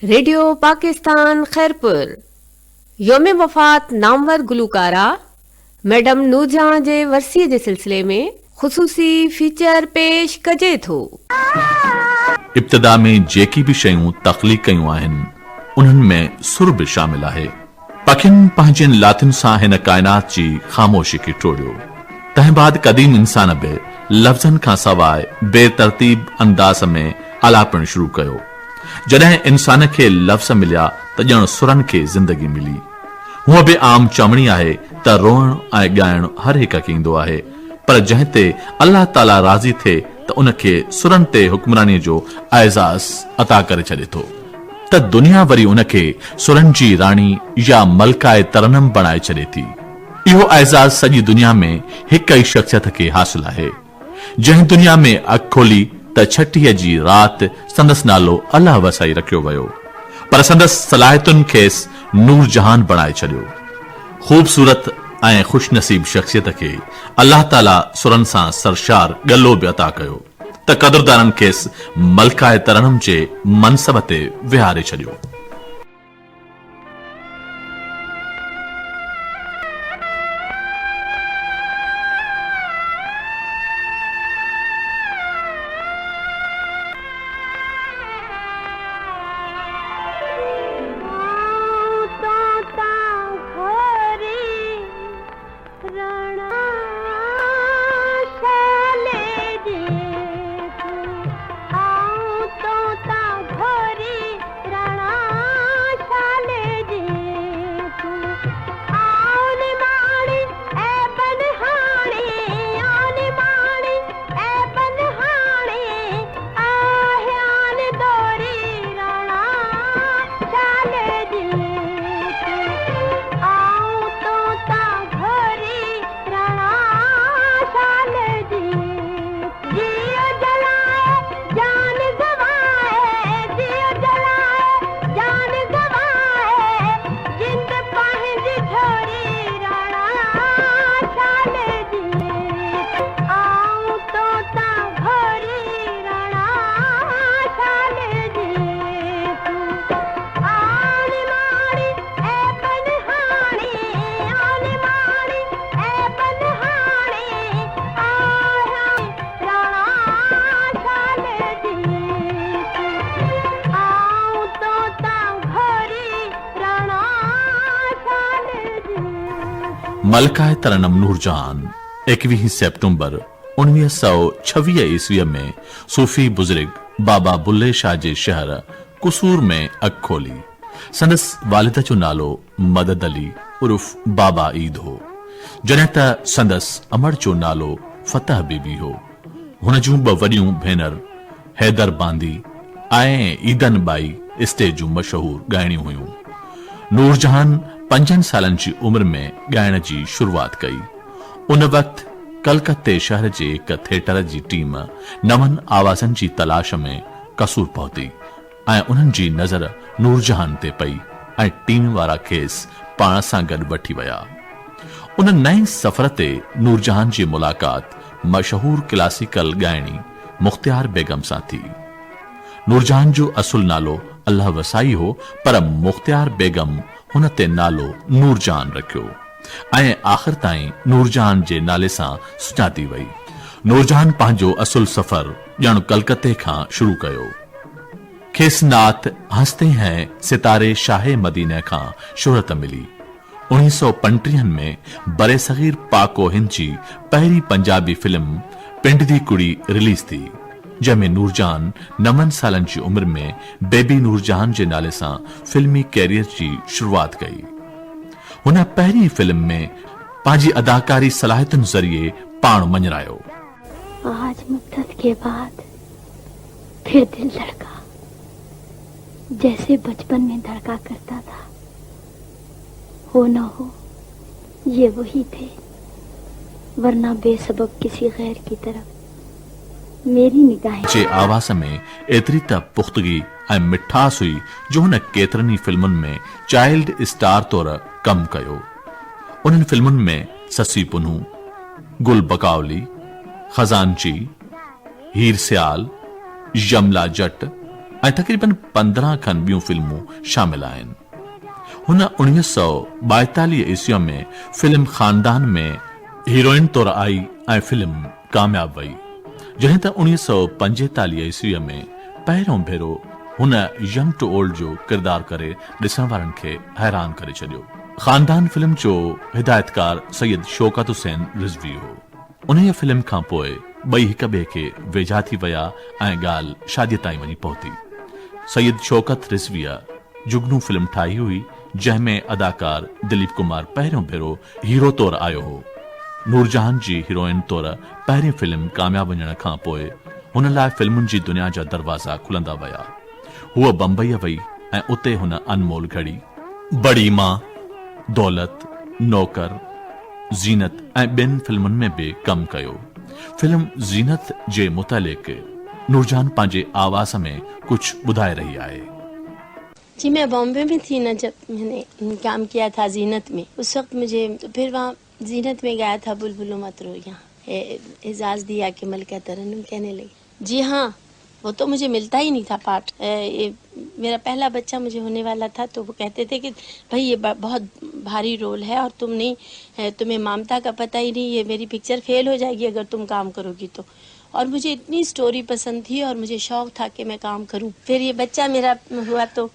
Radio Pakistan Khairpur योम वफ़ात Namvar Gulkara madam Noor Jahan जे वर्सीअ जे सिलसिले में ख़ुसूसी फीचर पेश कजे थो। इब्तिदा में जेकी भी शयूं तख्लीक कयूं आहिनि उन्हनि में सुर बि शामिल आहे। पखियुनि पंहिंजनि लाथियुनि सां हिन काइनात जी ख़ामोशी खे टोड़ियो। तंहिं बाद क़दीम इंसान बि लफ़्ज़नि खां सवाइ बेतरतीब अंदाज़ में आलापण शुरू कयो। जॾहिं इंसान खे लफ़्ज़ मिलिया त ॼण सुरनि खे ज़िंदगी मिली। हूअ बि आम चवणी आहे त रोअण ऐं ॻाइण हर हिक खे ईंदो आहे, पर जंहिं ते अल्लाह ताला राज़ी थिए त उनखे सुरनि ते हुक्मरानीअ जो एज़ाज़ अता करे छॾे थो त दुनिया वरी उनखे सुरनि जी राणी या मलकाए तरनम बणाए छॾे थी। इहो एज़ाज़ सॼी दुनिया में हिक ई शख्सियत खे हासिल आहे, जंहिं दुनिया में अखि खोली त छठीअ जी राति संदसि नालो अल्लाह वसाई रखियो वियो, पर संदसि सलाहियतुनि खेसि नूर जहान बणाए छॾियो। ख़ूबसूरत ऐं ख़ुशनसीब शख्सियत खे अल्लाह ताला सुरनि सां सरशार गलो बि अता कयो त क़दरदाननि खेसि मलकाए तरनम जे मनसब ते विहारे छॾियो। मलकाए तरनम नूरजहान 21 सेप्टेम्बर 1926 ईस्वी में सूफी बुजुर्ग बाबा बुल्ले शाह जे शहर कुसूर में अखि खोली। संदसि वालिद जो नालो मदद अली उर्फ बाबा ईद हो, जॾहिं त संदसि अमर जो नालो फतह बीबी हो। हुन जूं ॿ वॾियूं भेनर हैदर बांदी ऐं ईदन बाई स्टेज जूं मशहूर ॻाइणियूं हुयूं। नूरजहान 5 सालनि जी उम्र में ॻाइण जी शुरूआत कई। उन वक़्तु कलकत्ते शहर जे हिक थिएटर जी टीम नवनि आवाज़नि जी तलाश में कसूर पहुती ऐं उन्हनि जी नज़र नूरजहान ते पई ऐं टीम वारा खेसि पाण सां गॾु वठी विया। उन नए सफ़र ते नूरजहान जी मुलाक़ात मशहूर क्लासिकल ॻाइणी मुख्तियार बेगम सां थी। नूरजहान जो असुल नालो अल्लाह वसाई हो, पर मुख्तियार बेगम हुन ते नालो नूरजहान रखियो ऐं आख़िर ताईं नूरजहान जे नाले सां सुञाती वई। नूरजहान पंहिंजो असुल सफ़र ॼण कलकत्ते खां शुरू कयो। खेसि नात हंसते हैं सितारे शाहे मदीने खां शोहरत मिली। 1935 में बरे सग़ीर पाको हिंद जी पहिरीं पंजाबी फिल्म पिंड दी कुड़ी रिलीज़ थी, जंहिंमें नूरजहान 9 सालनि जी उम्र में बेबी नूरजहान जे नाले सां फिल्मी कैरियर जी शुरूआत कई। हुन पहिरीं फिल्म में पंहिंजी अदाकारी सलाहियतुनि ज़रिए पाण मञरायो। आज मुद्दत के बाद फिर दिल धड़का, जैसे बचपन में धड़का करता था। हो न हो ये वही थे, वरना बेसबब किसी गैर की तरफ मेरी निगाहें जे आवाज़ में एतिरी त पुख्तगी ऐं मिठास हुई जो हुन केतिरनि फिल्मुनि में चाइल्ड स्टार तौर कमु कयो। उन्हनि फिल्मुनि में ससी पुनू, गुल बकावली, खजानची, हीर सियाल, यमला जट ऐं तक़रीबन 15 खनि ॿियूं फिल्मूं शामिल आहिनि। हुन 1942 ईस्वी में फिल्म खानदान में हीरोइन तौरु आई ऐं फिल्म कामयाब वई, जॾहिं त 1945 ईस्वी में पहिरियों भेरो हुन यंग टू ओल्ड जो किरदार करे ॾिसण वारनि खे हैरान करे छॾियो। खानदान फिल्म जो हिदायतकार सैयद शौकत हुसैन रिज़वी हो। उन फिल्म खां पोइ ॿई हिक ॿिए खे वेझा थी विया ऐं ॻाल्हि शादीअ ताईं वञी पहुती। सैयद शौकत रिज़वीअ जुगनू फिल्म ठाही हुई, जंहिंमें अदाकार दिलीप कुमार पहिरियों भेरो हीरो तौरु आयो हो। नूरजहान जी हीरोइन तौरु पहिरीं फिल्म कामयाब वञण खां पोइ हुन लाइ फिल्मुनि जी दुनिया जा दरवाज़ा खुलंदा विया। हूअ बम्बईअ वई ऐं उते हुन अनमोल घड़ी, बड़ी मां, दौलत, नौकर, ज़ीनत ऐं ॿियनि फिल्मुनि में बि कमु कयो। फिल्म ज़ीनत जे मुतालिक़ नूरजहान पंहिंजे आवाज़ में कुछ ॿुधाए रही आहे। जी, मैं बॉम्बे में थी ना जब मैंने काम किया था ज़ीनत में, उस वक्त मुझे फिर वहाँ ज़ीनत में गाया था बुलबुलो मत रो, यहाँ एजाज़ दिया कि मलका तरन्नुम कहने लगी। जी हाँ, वो तो मुझे मिलता ही नहीं था पार्ट। मेरा पहला बच्चा मुझे होने वाला था, तो वो कहते थे कि भाई ये बहुत भारी रोल है और तुम नहीं, तुम्हें ममता का पता ही नहीं, ये मेरी पिक्चर फेल हो जाएगी अगर तुम काम करोगी तो। और मुझे इतनी स्टोरी पसंद थी और मुझे शौक था कि मैं काम करूं। फिर ये बच्चा मेरा हुआ तो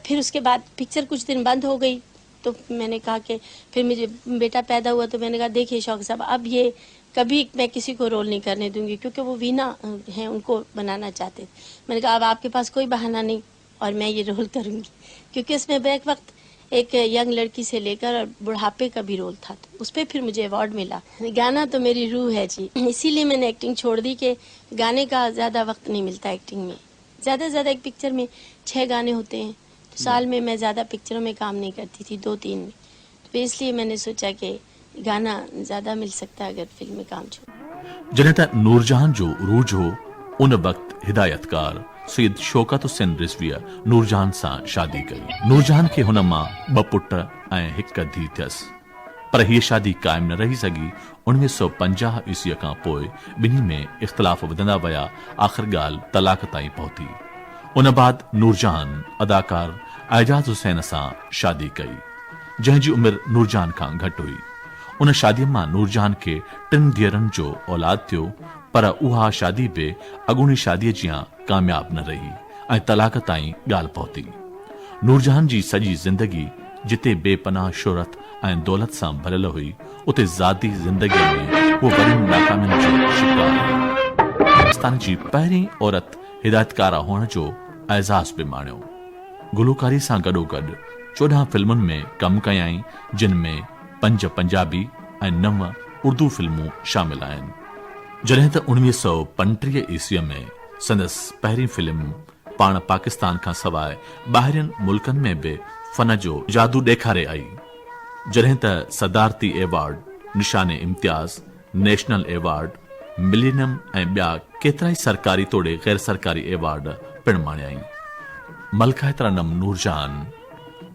फिर उसके बाद पिक्चर कुछ दिन बंद हो गई, तो मैंने कहा कि फिर मुझे बेटा पैदा हुआ, तो मैंने कहा देखिए शौक साहब, अब ये कभी मैं किसी को रोल नहीं करने दूंगी, क्योंकि वो वीना हैं, उनको बनाना चाहते थे। मैंने कहा अब आपके पास कोई बहाना नहीं और मैं ये रोल करूंगी, क्योंकि इसमें बैक वक्त एक यंग लड़की से लेकर और बुढ़ापे का भी रोल था, तो उस पर फिर मुझे अवार्ड मिला। गाना तो मेरी रूह है जी, इसीलिए मैंने एक्टिंग छोड़ दी कि गाने का ज़्यादा वक्त नहीं मिलता एक्टिंग में। ज़्यादा से ज़्यादा एक पिक्चर में 6 गाने होते हैं, तो साल में मैं ज़्यादा पिक्चरों में काम नहीं करती थी, 2-3 में, तो इसलिए मैंने सोचा कि गाना ज़्यादा मिल सकता है अगर फिल्म में काम छोड़। जॾहिं त नूरजहान जो उरूज हो, उन वक़्तु हिदायतकार सैयद शौकत हुसैन रिज़वीअ नूरजहान सां शादी कई। नूरजहान खे हुन मां 2 पुट ऐं 1 धीउ थियसि, पर हीअ शादी क़ाइमु न रही सघी। 1950 ईस्वीअ खां पोइ ॿिन्ही में इख़्तिलाफ़ वधंदा विया, आख़िर ॻाल्हि तलाक ताईं पहुती। उन बाद नूरजहान अदाकार एजाज़ हुसैन सां शादी कई, जंहिंजी उमिरि नूरजहान खां घटि हुई। उन शादीअ मां नूरजहान खे 3 धीअरनि जो औलाद थियो, पर उहा शादी बि अॻूणी शादीअ जियां कामयाब न रही ऐं तलाक ताईं ॻाल्हि पहुती। नूरजहान जी सॼी ज़िंदगी जिते बेपनाह शोहरत ऐं दौलत सां भरियल हुई, उते ज़ाती ज़िंदगीअ में उहो वॾियुनि नाकामियुनि जो शिकार हुई। पाकिस्तान जी पहिरीं औरत हिदायतकारा हुअण जो एज़ाज़ बि माणियो। गुलूकारी सां गॾोगॾु 14 फिल्मुनि में कमु कयाई, जिन में 5 पंजाबी ऐं 9 उर्दू फिल्मूं शामिल आहिनि। जॾहिं त 1935 ईस्वीअ में संदसि पहिरीं फिल्म पाण पाकिस्तान खां सवाइ ॿाहिरियुनि मुल्कनि में बि फन जो जादू ॾेखारे आई। जॾहिं त सदारती एवार्ड, निशाने इम्तियाज़, नेशनल एवार्ड, मिलेनियम ऐं ॿिया केतिरा ई सरकारी तोड़े गैर सरकारी एवार्ड पिणु माणियाई। मलका तरन्नुम नूरजहान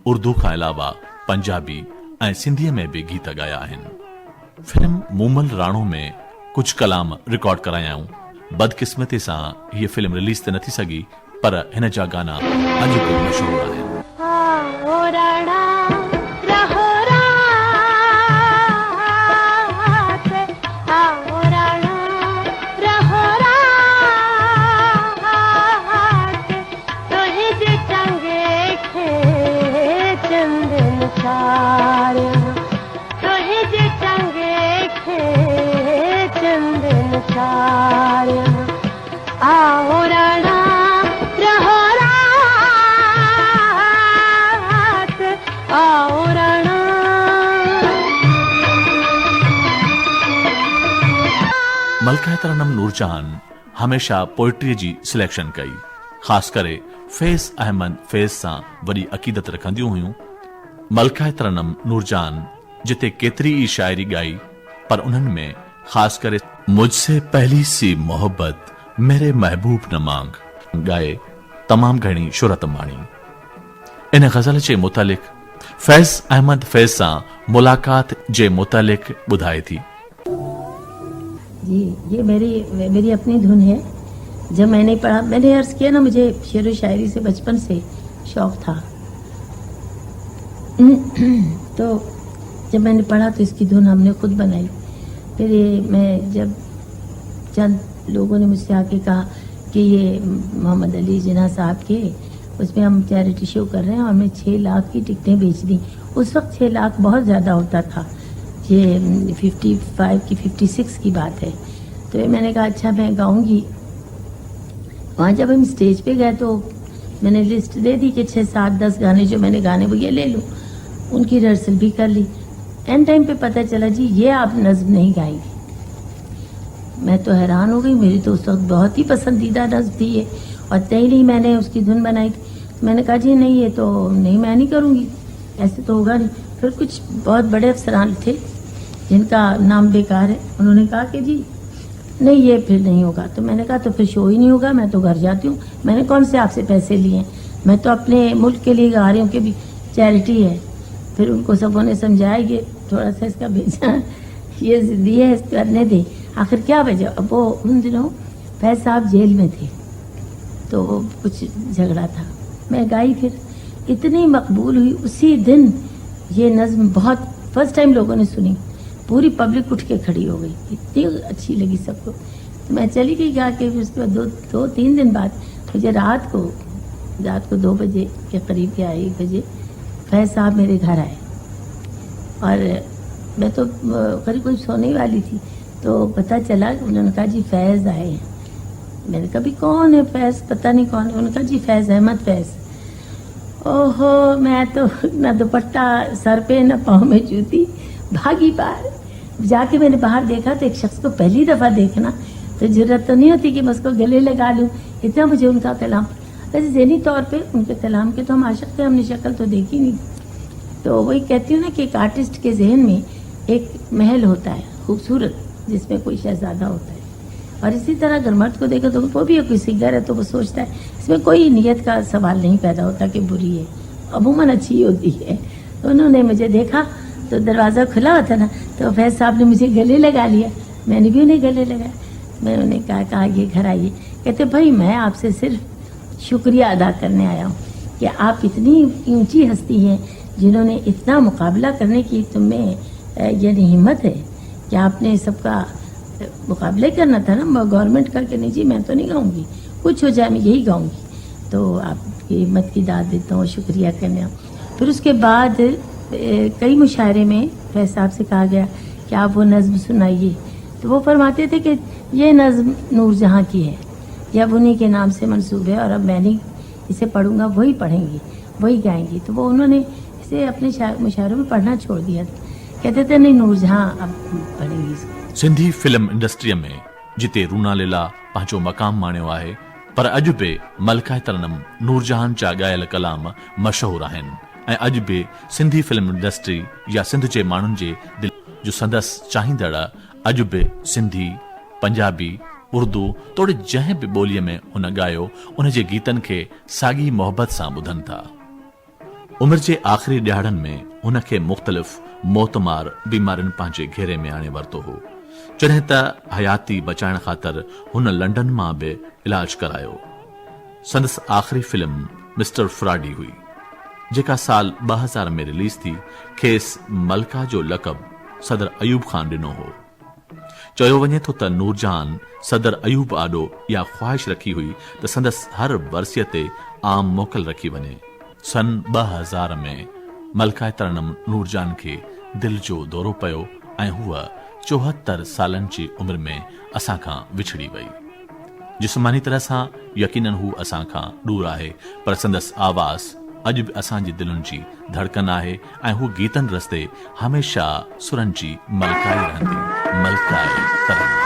उर्दू खां अलावा पंजाबी ऐं सिंधीअ में बि गीत ॻाया आहिनि। फिल्म मूमल राणो में कुझु कलाम रिकॉर्ड करायाऊं। बदकिस्मती सां हीअ फिल्म रिलीज़ त न थी सघी, पर हिन जा गाना अॼु बि मशहूरु आहिनि। मलका तरन्नुम नूरजहान हमेशा पोइट्री जी सिलेक्शन कई, ख़ासि करे फैज़ अहमद फैज़ सां वॾी अक़ीदत रखंदियूं हुयूं। मलका तरन्नुम नूरजहान जिते केतिरी ई शाइरी ॻाई, पर उन्हनि में ख़ासि करे मुझसे पहली सी मोहब्बत मेरे महबूब न मांग ॻाए तमामु घणी शुहरत माणी। इन ग़ज़ल जे मुतालिक़ फैज़ अहमद फैज़ सां मुलाक़ात जे मुतालिक़ ॿुधाए थी। जी, ये मेरी अपनी धुन है। جب میں نے پڑھا, میں نے عرض کیا نا مجھے شعر و شاعری سے بچپن سے شوق تھا, تو جب میں نے پڑھا تو اس کی دھن ہم نے خود بنائی. پھر یہ میں جب چند لوگوں نے مجھ سے آ کے کہا کہ یہ محمد علی جناح صاحب کے اس میں ہم چیریٹی شو کر رہے ہیں اور ہمیں 6 لاکھ کی ٹکٹیں بیچ دیں. اس وقت 6 لاکھ بہت زیادہ ہوتا تھا, یہ 55 کی 56 کی بات ہے. تو میں نے کہا اچھا میں گاؤں گی. وہاں جب ہم اسٹیج پہ گئے تو میں نے لسٹ دے دی کہ 6 7 10 گانے جو میں نے گانے وہ یہ لے لوں. ان کی ریہرسل بھی کر لی. اینڈ ٹائم پہ پتہ چلا جی یہ آپ نظم نہیں گائیں گی. میں تو حیران ہو گئی, میری تو اس وقت بہت ہی پسندیدہ نظم تھی یہ, اور نہیں میں نے اس کی دھن بنائی تھی. میں نے کہا جی نہیں یہ تو نہیں, میں نہیں کروں گی, ایسے تو ہوگا نہیں. پھر کچھ بہت بڑے افسران تھے جن کا نام بیکار ہے, انہوں نے کہا کہ جی نہیں یہ پھر نہیں ہوگا. تو میں نے کہا تو پھر شو ہی نہیں ہوگا, میں تو گھر جاتی ہوں. میں نے کون سے آپ سے پیسے لیے ہیں, میں تو اپنے ملک کے لیے گا رہی ہوں کہ بھی چیریٹی ہے. پھر ان کو سبوں نے سمجھایا کہ تھوڑا سا اس کا بھیجا یہ ضدی ہے, اس کرنے دیں. آخر کیا وجہ, اب وہ ان دنوں فیض صاحب جیل میں تھے تو کچھ جھگڑا تھا. میں گائی, پھر اتنی مقبول ہوئی اسی دن یہ نظم. بہت فرسٹ ٹائم لوگوں نے سنی, پوری پبلک اٹھ کے کھڑی ہو گئی, اتنی اچھی لگی سب کو. تو میں چلی گئی گا کے. اس کے بعد 2-3 دن بعد مجھے رات کو 2 بجے کے قریب کے 1 بجے فیض صاحب میرے گھر آئے, اور میں تو قریب کوئی سونے والی تھی. تو پتہ چلا, انہوں نے کہا جی فیض آئے ہیں. میں نے کہا بھی کون ہے فیض, پتہ نہیں کون ہے. انہوں نے کہا جی فیض احمد فیض. اوہو, میں تو نہ دوپٹہ سر پہ نہ پاؤں میں جوتی, بھاگی باہر. جا کے میں نے باہر دیکھا تو ایک شخص کو پہلی دفعہ دیکھنا تو ضرورت تو نہیں ہوتی کہ میں اس کو گلے لگا لوں, اتنا مجھے ان کا کلام. ویسے ذہنی طور پہ ان کے کلام کے تو ہم عاشق تھے, ہم نے شکل تو دیکھی نہیں. تو وہی کہتی ہوں نا کہ ایک آرٹسٹ کے ذہن میں ایک محل ہوتا ہے خوبصورت, جس میں کوئی شہزادہ ہوتا ہے. اور اسی طرح اگر مرد کو دیکھو تو وہ بھی کوئی سنگر ہے تو وہ سوچتا ہے, اس میں کوئی نیت کا سوال نہیں پیدا ہوتا کہ بری ہے, عموماً اچھی ہوتی ہے. انہوں نے مجھے دیکھا تو دروازہ کھلا ہوتا نا, تو فیض صاحب نے مجھے گلے لگا لیا, میں نے بھی انہیں گلے لگایا. میں انہیں کہا یہ گھر آئیے. کہتے بھائی میں آپ سے صرف شکریہ ادا کرنے آیا ہوں کہ آپ اتنی اونچی ہستی ہیں جنہوں نے اتنا مقابلہ کرنے کی تم میں یعنی ہمت ہے کہ آپ نے سب کا مقابلہ کرنا تھا نا گورنمنٹ کا, کہ نہیں جی میں تو نہیں گاؤں گی, کچھ ہو جائے میں یہی گاؤں گی. تو آپ کی ہمت کی داد دیتا ہوں, شکریہ کرنے. پھر اس کے بعد کئی مشاعرے میں فیض صاحب سے کہا گیا کہ آپ وہ نظم سنائیے. تو وہ فرماتے تھے کہ یہ نظم نور جہاں کی ہے, یہ اب انہیں کے نام سے منسوب ہے, اور اب میں نہیں اسے پڑھوں گا, وہی پڑھیں گی, وہی گائیں گی. تو وہ انہوں نے اسے اپنے مشاعروں میں پڑھنا چھوڑ دیا. کہتے تھے نہیں نور جہاں اب پڑھیں گی. सिंधी फिल्म इंडस्ट्रीअ में जिते रूना लीला पंहिंजो मक़ाम माणियो आहे, पर अॼु बि मलकाए तरनम नूरजहान जा ॻायल कलाम मशहूर आहिनि. ऐं अॼु बि सिंधी फिल्म इंडस्ट्री या सिंध जे माण्हुनि जे दिल जो संदसि चाहींदड़ अॼु बि सिंधी, पंजाबी, उर्दू तोड़े जंहिं बि ॿोलीअ में हुन ॻायो उन जे गीतनि खे साॻी मोहबत सां ॿुधनि था. उमिरि जे आख़िरी ॾियारनि में हुन खे मुख़्तलिफ़ मोतमार बीमारियुनि पंहिंजे घेरे में आणे वरितो हो, जॾहिं त हयाती बचाइण ख़ातिर हुन लंडन मां बि इलाज करायो. संदसि आख़िरी फिल्म मिस्टर फ्राडी हुई, जेका साल 2000 में रिलीज़ थी. खेसि मलका जो लक़ब सदर अयूब खान ॾिनो हो. चयो वञे थो त नूरजहान सदर अयूब आॾो इहा ख़्वाहिश रखी हुई त संदसि हर वर्सीअ ते आम मोकल रखी वञे. सन 2000 में मलकाए तरनम नूरजहान खे दिल जो दौरो पियो ऐं हूअ 74 सालनि जी उमिरि में असां खां विछड़ी वई. जिस्मानी तरह सां यकीनन हू असां खां दूर आहे, पर संदसि आवाज़ अॼु बि असांजी दिलुनि जी धड़कन आहे ऐं हू गीतनि रस्ते हमेशह सुरनि जी मलकाए रहंदी. मलकाए तरनम.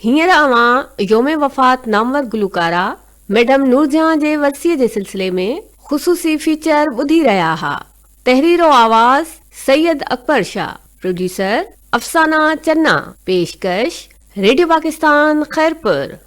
हींअर अवां योम वफ़ात नामवर गुलकारा मैडम नूरजहां जे वरसीअ जे सिलसिले में ख़ुसूसी फीचर ॿुधी रहिया हुआ. तहरीर आवाज़ सैयद अकबर शाह, प्रोड्यूसर अफसाना चन्ना, पेशकश रेडियो पाकिस्तान खैरपुर.